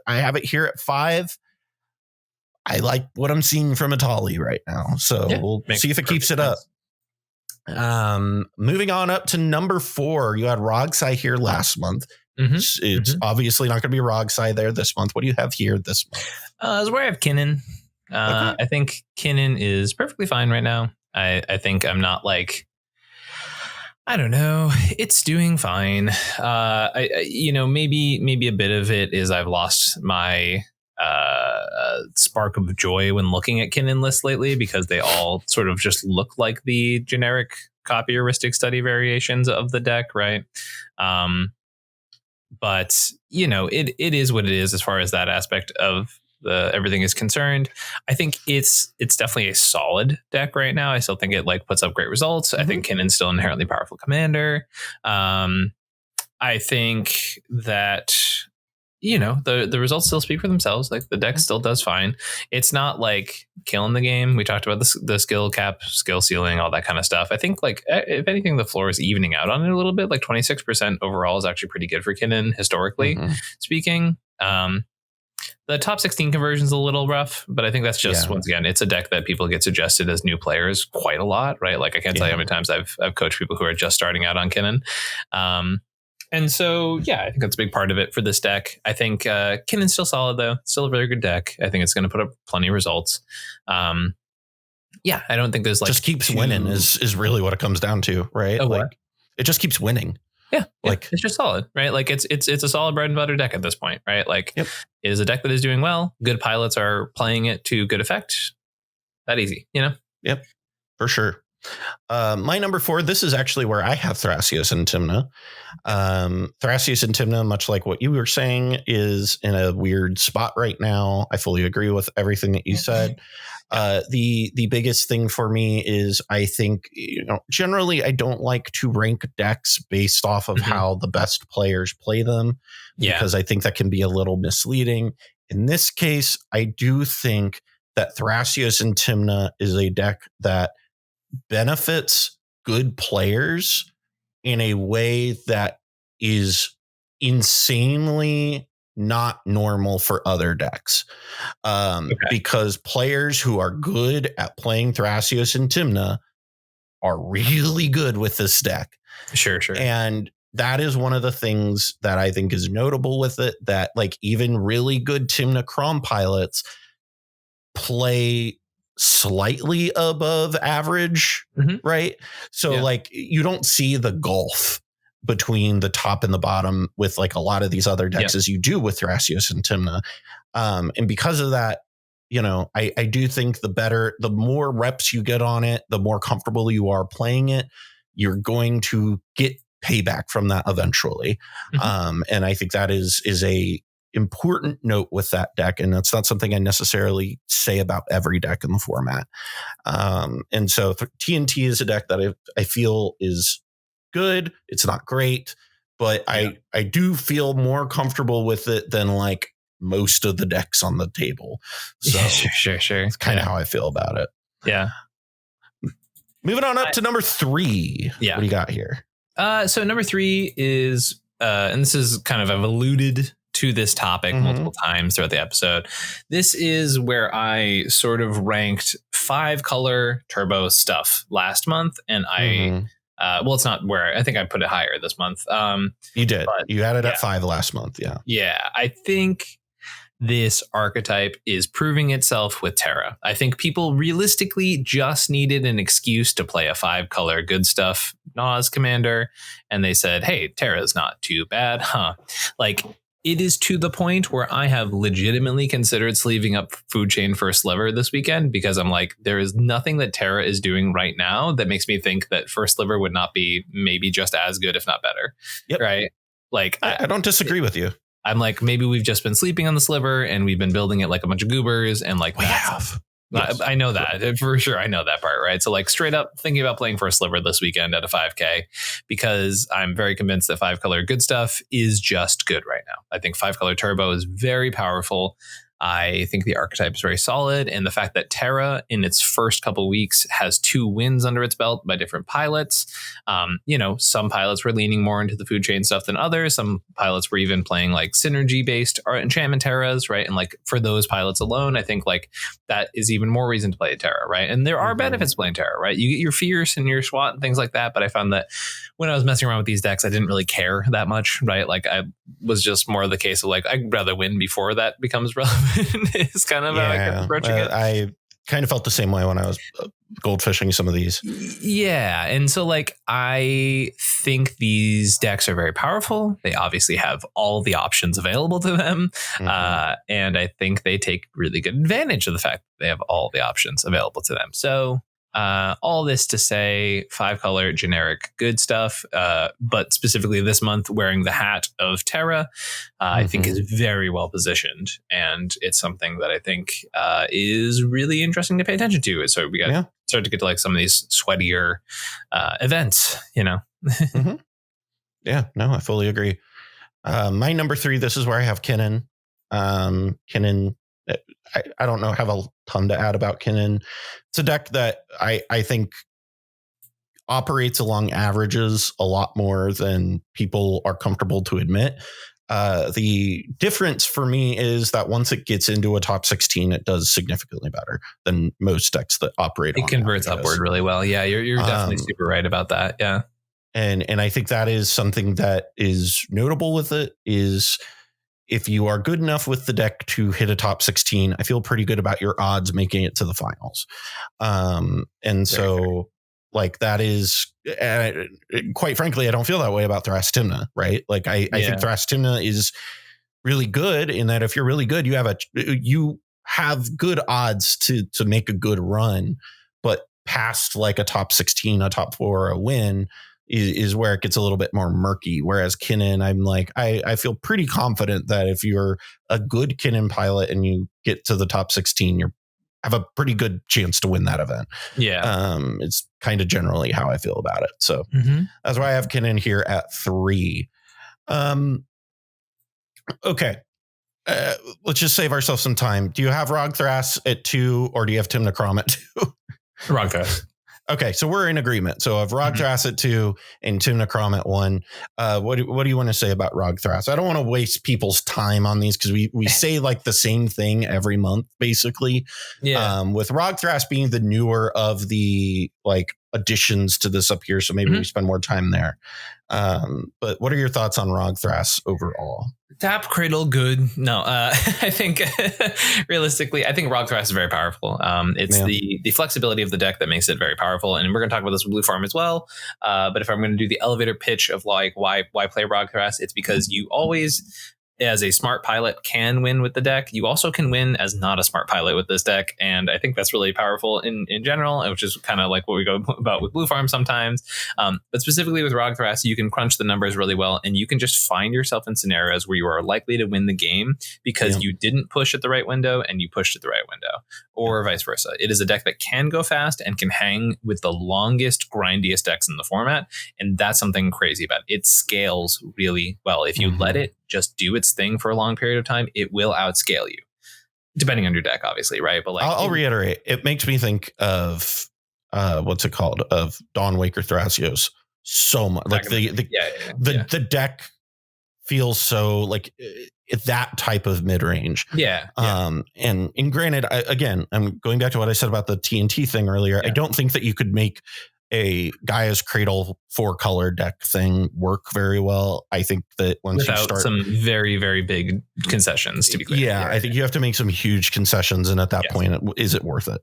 I have it here at 5. I like what I'm seeing from Atali right now. So we'll see if it keeps it up. Moving on up to number 4, you had Rograkh here last month. It's obviously not going to be Rograkh there this month. What do you have here this month? That's where I have Kinnan. I think Kinnan is perfectly fine right now. I think I'm not like, I don't know. It's doing fine. Maybe a bit of it is I've lost my spark of joy when looking at Kinnan lists lately, because they all sort of just look like the generic copy heuristic study variations of the deck, right? But it is what it is as far as that aspect of everything is concerned. I think it's definitely a solid deck right now. I still think it like puts up great results. I think Kinnan's still an inherently powerful commander. I think that the results still speak for themselves. Like the deck still does fine. It's not like killing the game. We talked about the skill cap, skill ceiling, all that kind of stuff. I think like if anything, the floor is evening out on it a little bit. Like 26% overall is actually pretty good for Kinnan historically speaking. The top 16 conversion is a little rough, but I think that's just, once again, it's a deck that people get suggested as new players quite a lot, right? Like I can't tell you how many times I've coached people who are just starting out on Kinnan. And so, I think that's a big part of it for this deck. I think Kinnan's still solid, though. Still a very good deck. I think it's going to put up plenty of results. I don't think there's like... Just keeps winning is really what it comes down to, right? What? It just keeps winning. Yeah, it's just solid, right? Like it's a solid bread and butter deck at this point, right? Like it is a deck that is doing well. Good pilots are playing it to good effect. That easy, Yep, for sure. My number 4, this is actually where I have Thrasios and Timna. Thrasios and Timna, much like what you were saying, is in a weird spot right now. I fully agree with everything that you said. The biggest thing for me is I think, generally I don't like to rank decks based off of how the best players play them, because I think that can be a little misleading. In this case, I do think that Thrasios and Timna is a deck that benefits good players in a way that is insanely not normal for other decks, because players who are good at playing Thrasios and Timna are really good with this deck. Sure. And that is one of the things that I think is notable with it, that like even really good Timna Crom pilots play slightly above average, right? So like you don't see the gulf between the top and the bottom with like a lot of these other decks as you do with Thrasios and Timna. And because of that, I do think the more reps you get on it, the more comfortable you are playing it, you're going to get payback from that eventually. And I think that is a important note with that deck. And that's not something I necessarily say about every deck in the format. And so TNT is a deck that I feel is good. It's not great, but I do feel more comfortable with it than like most of the decks on the table. So sure. It's kind of how I feel about it. Yeah. Moving on up to number 3. Yeah. What do you got here? So number 3 is, and this is kind of, I've alluded to this topic multiple times throughout the episode. This is where I sort of ranked 5-color turbo stuff last month. And it's not where I think I put it higher this month. You did. You had it at 5 last month. Yeah. Yeah. I think this archetype is proving itself with Terra. I think people realistically just needed an excuse to play a 5-color good stuff Nas commander. And they said, hey, Terra is not too bad. Like, it is to the point where I have legitimately considered sleeving up Food Chain First Sliver this weekend, because I'm like, there is nothing that Terra is doing right now that makes me think that First Sliver would not be maybe just as good, if not better. Yep. Right. Like, I don't disagree with you. I'm like, maybe we've just been sleeping on the sliver and we've been building it like a bunch of goobers, and like we have. Yes. I know that for sure. I know that part, right? So like straight up thinking about playing First Sliver this weekend at a 5K, because I'm very convinced that 5-color good stuff is just good right now. I think 5-color turbo is very powerful. I think the archetype is very solid, and the fact that Terra in its first couple weeks has 2 wins under its belt by different pilots. Some pilots were leaning more into the food chain stuff than others. Some pilots were even playing like synergy based enchantment Terras, right? And like for those pilots alone, I think like that is even more reason to play a Terra, right? And there are benefits playing Terra, right? You get your Fierce and your SWAT and things like that, but I found that when I was messing around with these decks, I didn't really care that much, right? Like I was just more the case of like, I'd rather win before that becomes relevant. Is kind of how I kept approaching it. kind of felt the same way when I was goldfishing some of these. Yeah. And so like, I think these decks are very powerful. They obviously have all the options available to them. And I think they take really good advantage of the fact that they have all the options available to them. So all this to say 5-color generic good stuff, but specifically this month wearing the hat of Terra, I think is very well positioned, and it's something that I think is really interesting to pay attention to. So we got start to get to like some of these sweatier events, you know. Yeah, no, I fully agree. My number 3, this is where I have Kinnan. Kinnan, I don't know, have a ton to add about Kinnan. It's a deck that I think operates along averages a lot more than people are comfortable to admit. The difference for me is that once it gets into a top 16, it does significantly better than most decks that operate. It converts upward really well. Yeah, you're definitely super right about that. Yeah. And I think that is something that is notable with it is if you are good enough with the deck to hit a top 16, I feel pretty good about your odds making it to the finals. And so like that is, quite frankly, I don't feel that way about Timna, right? Like I think Timna is really good in that if you're really good, you have good odds to make a good run, but past like a top 16, a top 4, a win is where it gets a little bit more murky. Whereas Kinnan, I'm like, I feel pretty confident that if you're a good Kinnan pilot and you get to the top 16, you have a pretty good chance to win that event. Yeah. It's kind of generally how I feel about it. So that's why I have Kinnan here at 3. Okay. Let's just save ourselves some time. Do you have Rograkh at 2 or do you have Timna at 2? Rograkh. Okay, so we're in agreement. So I've Rograkh at 2 and Timna at 1. What do you want to say about Rograkh? I don't want to waste people's time on these because we say like the same thing every month, basically. Yeah. With Rograkh being the newer of the like additions to this up here, so maybe we spend more time there. But what are your thoughts on Rograkh overall? Tap Cradle, good. No, I think realistically, I think Rograkh is very powerful. It's the flexibility of the deck that makes it very powerful. And we're going to talk about this with Blue Farm as well. But if I'm going to do the elevator pitch of like why play Rograkh, it's because you always, as a smart pilot, can win with the deck. You also can win as not a smart pilot with this deck. And I think that's really powerful in general, which is kind of like what we go about with Blue Farm sometimes. But specifically with Rograkh, you can crunch the numbers really well. And you can just find yourself in scenarios where you are likely to win the game because you didn't push at the right window and you pushed at the right window, or vice versa. It is a deck that can go fast and can hang with the longest, grindiest decks in the format. And that's something crazy about it. It scales really well. If you let it just do its thing for a long period of time, it will outscale you, depending on your deck, obviously, right? But like, I'll reiterate, it makes me think of what's it called, of Dawnwaker Thrasios so much. Like the deck feels so like that type of mid range. And granted, I'm going back to what I said about the TNT thing earlier. I don't think that you could make a Gaia's Cradle 4-color deck thing work very well. I think that once you start some very, very big concessions, to be clear. I think you have to make some huge concessions. And at that point, is it worth it?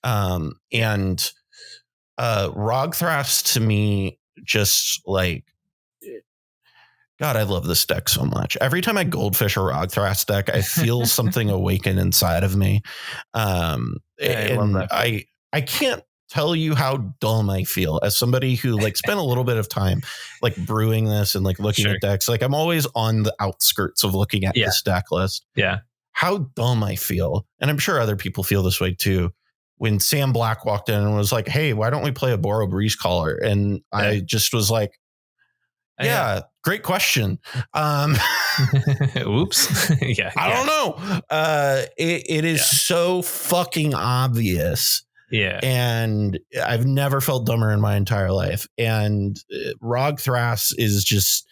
And Rograkh to me, just like, God, I love this deck so much. Every time I goldfish a Rograkh deck, I feel something awaken inside of me. And I can't tell you how dumb I feel as somebody who like spent a little bit of time like brewing this and like looking at decks. Like I'm always on the outskirts of looking at this deck list. How dumb I feel. And I'm sure other people feel this way too. When Sam Black walked in and was like, hey, why don't we play a Boro Breeze Caller? And I just was like, great question. Oops. I don't know. It is so fucking obvious. And I've never felt dumber in my entire life. And Rograkh is just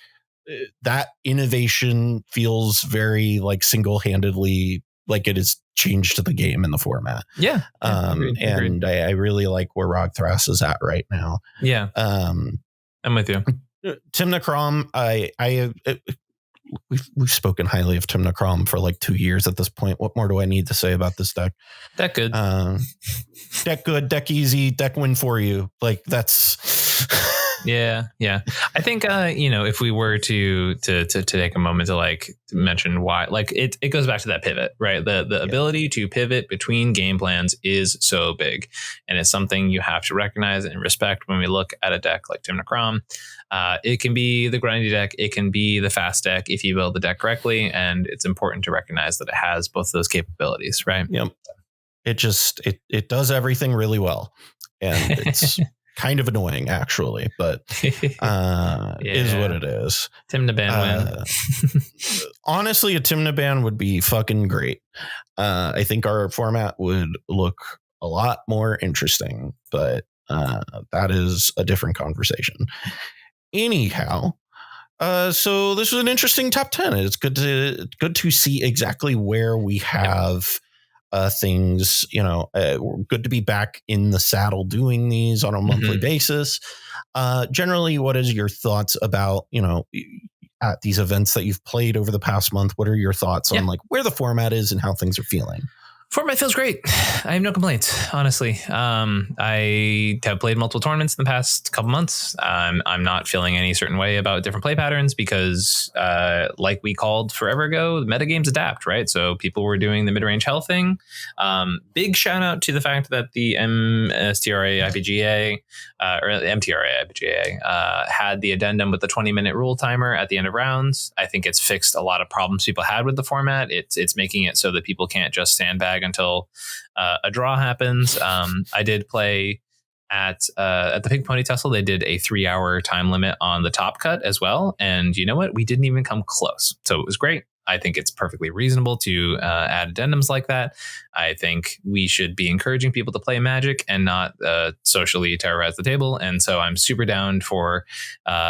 that innovation feels very like single-handedly like it has changed the game in the format. Agreed. I really like where Rograkh is at right now. I'm with you. Timna, we've spoken highly of Timna for like 2 years at this point. What more do I need to say about this deck? Deck good. Deck good, deck easy, deck win for you. Like that's Yeah. I think if we were to take a moment to like mention why, like it goes back to that pivot, right? The ability to pivot between game plans is so big, and it's something you have to recognize and respect when we look at a deck like Timna. It can be the grindy deck, it can be the fast deck if you build the deck correctly, and it's important to recognize that it has both those capabilities, right? Yep. It does everything really well, and it's kind of annoying actually, but is what it is. Timna ban win. Honestly, a Timna ban would be fucking great. I think our format would look a lot more interesting, but that is a different conversation. Anyhow, so this was an interesting top 10. It's good to see exactly where we have things, good to be back in the saddle doing these on a monthly basis. Generally, what is your thoughts about, at these events that you've played over the past month? What are your thoughts on like where the format is and how things are feeling? Format feels great. I have no complaints, honestly. I have played multiple tournaments in the past couple months. I'm not feeling any certain way about different play patterns because, like we called forever ago, the metagames adapt, right? So people were doing the mid-range hell thing. Big shout out to the fact that the MSTRA IPGA or the MTRA IPGA had the addendum with the 20-minute rule timer at the end of rounds. I think it's fixed a lot of problems people had with the format. It's making it so that people can't just sandbag until a draw happens. I did play at the Pink Pony Tussle. They did a 3-hour time limit on the top cut as well. And you know what? We didn't even come close. So it was great. I think it's perfectly reasonable to add addendums like that. I think we should be encouraging people to play Magic and not socially terrorize the table. And so I'm super down for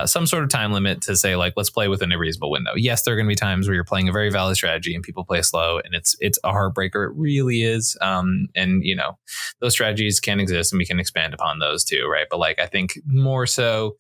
some sort of time limit to say, like, let's play within a reasonable window. Yes, there are going to be times where you're playing a very valid strategy and people play slow, and it's a heartbreaker. It really is. And, those strategies can exist and we can expand upon those too, right? But like, I think more so,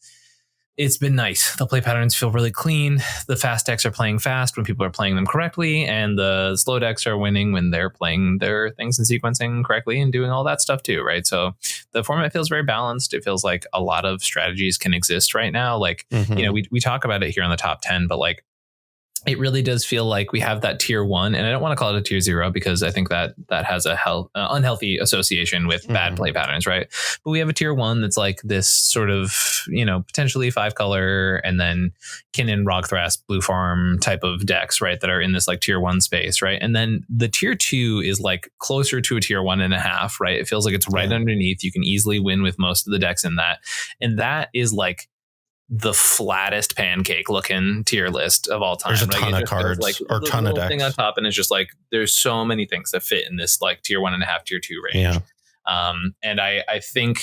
it's been nice. The play patterns feel really clean. The fast decks are playing fast when people are playing them correctly, and the slow decks are winning when they're playing their things and sequencing correctly and doing all that stuff too, right? So the format feels very balanced. It feels like a lot of strategies can exist right now. Like, we talk about it here on the top 10, but like, it really does feel like we have that tier 1, and I don't want to call it a tier 0 because I think that has a unhealthy association with bad play patterns, right? But we have a tier 1 that's like this sort of, potentially 5-color and then Kinnan, Rograkh, Blue Farm type of decks, right? That are in this like tier 1 space, right? And then the tier 2 is like closer to a tier 1.5, right? It feels like it's right underneath. You can easily win with most of the decks in that. And that is like the flattest pancake looking tier list of all time. There's a ton of cards, like or ton of decks. Thing on top, and it's just like there's so many things that fit in this like tier 1.5, tier 2 range. And I think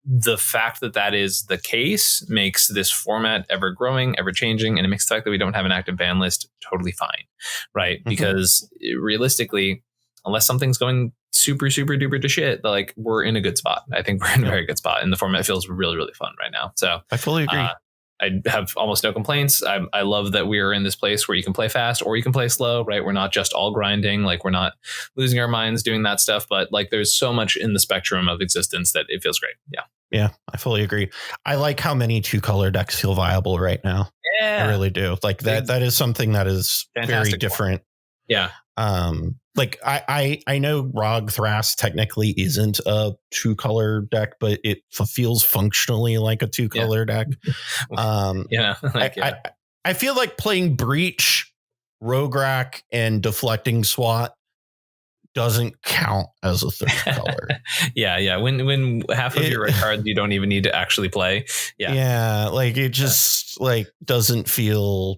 the fact that is the case makes this format ever growing, ever changing, and it makes the fact that we don't have an active ban list totally fine, right? Because realistically, unless something's going super, super duper to shit, like we're in a good spot. I think we're in a very good spot, and the format feels really, really fun right now. So I fully agree. I have almost no complaints. I love that we are in this place where you can play fast or you can play slow, right? We're not just all grinding. Like we're not losing our minds doing that stuff, but like there's so much in the spectrum of existence that it feels great. Yeah, I fully agree. I like how many 2-color decks feel viable right now. Yeah, I really do. Like that is something that is very different. Yeah. Like I know Rograkh technically isn't a 2-color deck, but it feels functionally like a 2-color deck. I feel like playing Breach, Rograkh, and Deflecting Swat doesn't count as a third color. Yeah. When half of your red cards you don't even need to actually play. Yeah. Like it just like doesn't feel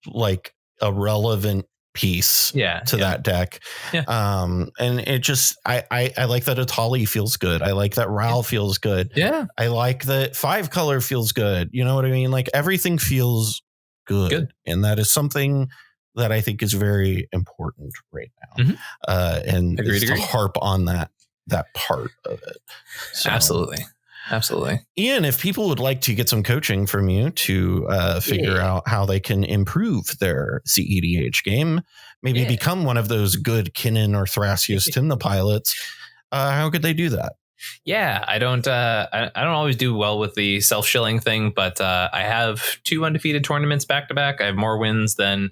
like a relevant piece to that deck. And it just I like that Atali feels good. I like that Ral feels good. I like that 5-color feels good. You know what I mean? Like everything feels good. And that is something that I think is very important right now. And to harp on that part of it. So, absolutely. Absolutely. Ian, if people would like to get some coaching from you to figure out how they can improve their CEDH game, maybe become one of those good Kinnan or Thrasios Timna pilots, how could they do that? Yeah, I don't always do well with the self-shilling thing, but I have 2 undefeated tournaments back to back. I have more wins than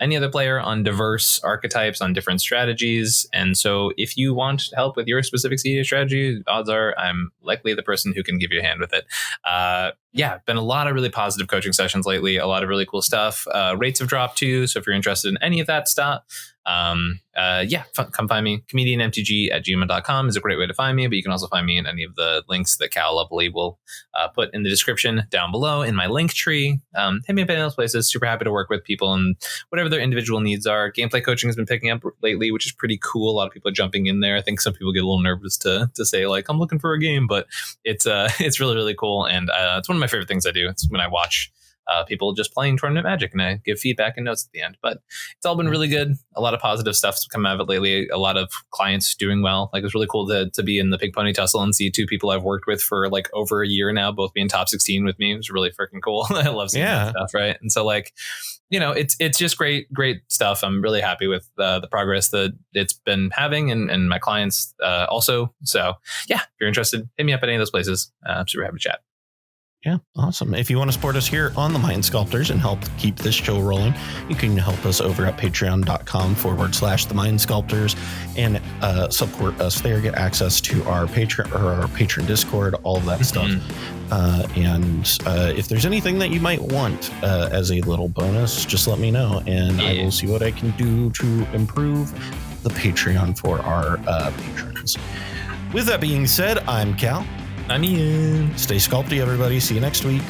any other player on diverse archetypes, on different strategies. And so if you want help with your specific CEDH strategy, odds are I'm likely the person who can give you a hand with it. Been a lot of really positive coaching sessions lately, a lot of really cool stuff. Rates have dropped too. So if you're interested in any of that stuff, come find me. ComedIanMTG@gmail.com is a great way to find me, but you can also find me in any of the links that Cal lovely will put in the description down below in my link tree. Hit me up in those places. Super happy to work with people and whatever their individual needs are. Gameplay coaching has been picking up lately, which is pretty cool. A lot of people are jumping in there. I think some people get a little nervous to say like, I'm looking for a game, but it's really, really cool. And it's one of my favorite things I do. It's when I watch people just playing tournament Magic and I give feedback and notes at the end. But it's all been really good. A lot of positive stuff's come out of it lately. A lot of clients doing well. Like, it's really cool to be in the Pig Pony Tussle and see 2 people I've worked with for like over a year now, both being top 16 with me. It was really freaking cool. I love seeing that stuff, right? And so like, it's just great stuff. I'm really happy with the progress that it's been having and my clients also. So yeah, if you're interested, hit me up at any of those places. I'm super happy to chat. Yeah, awesome. If you want to support us here on the Mind Sculptors and help keep this show rolling, you can help us over at patreon.com/the Mind Sculptors and support us there. Get access to our Patreon or our patron Discord, all of that stuff. And if there's anything that you might want as a little bonus, just let me know and I will see what I can do to improve the Patreon for our patrons. With that being said, I'm Cal. I'm Ian. Stay sculpty, everybody. See you next week.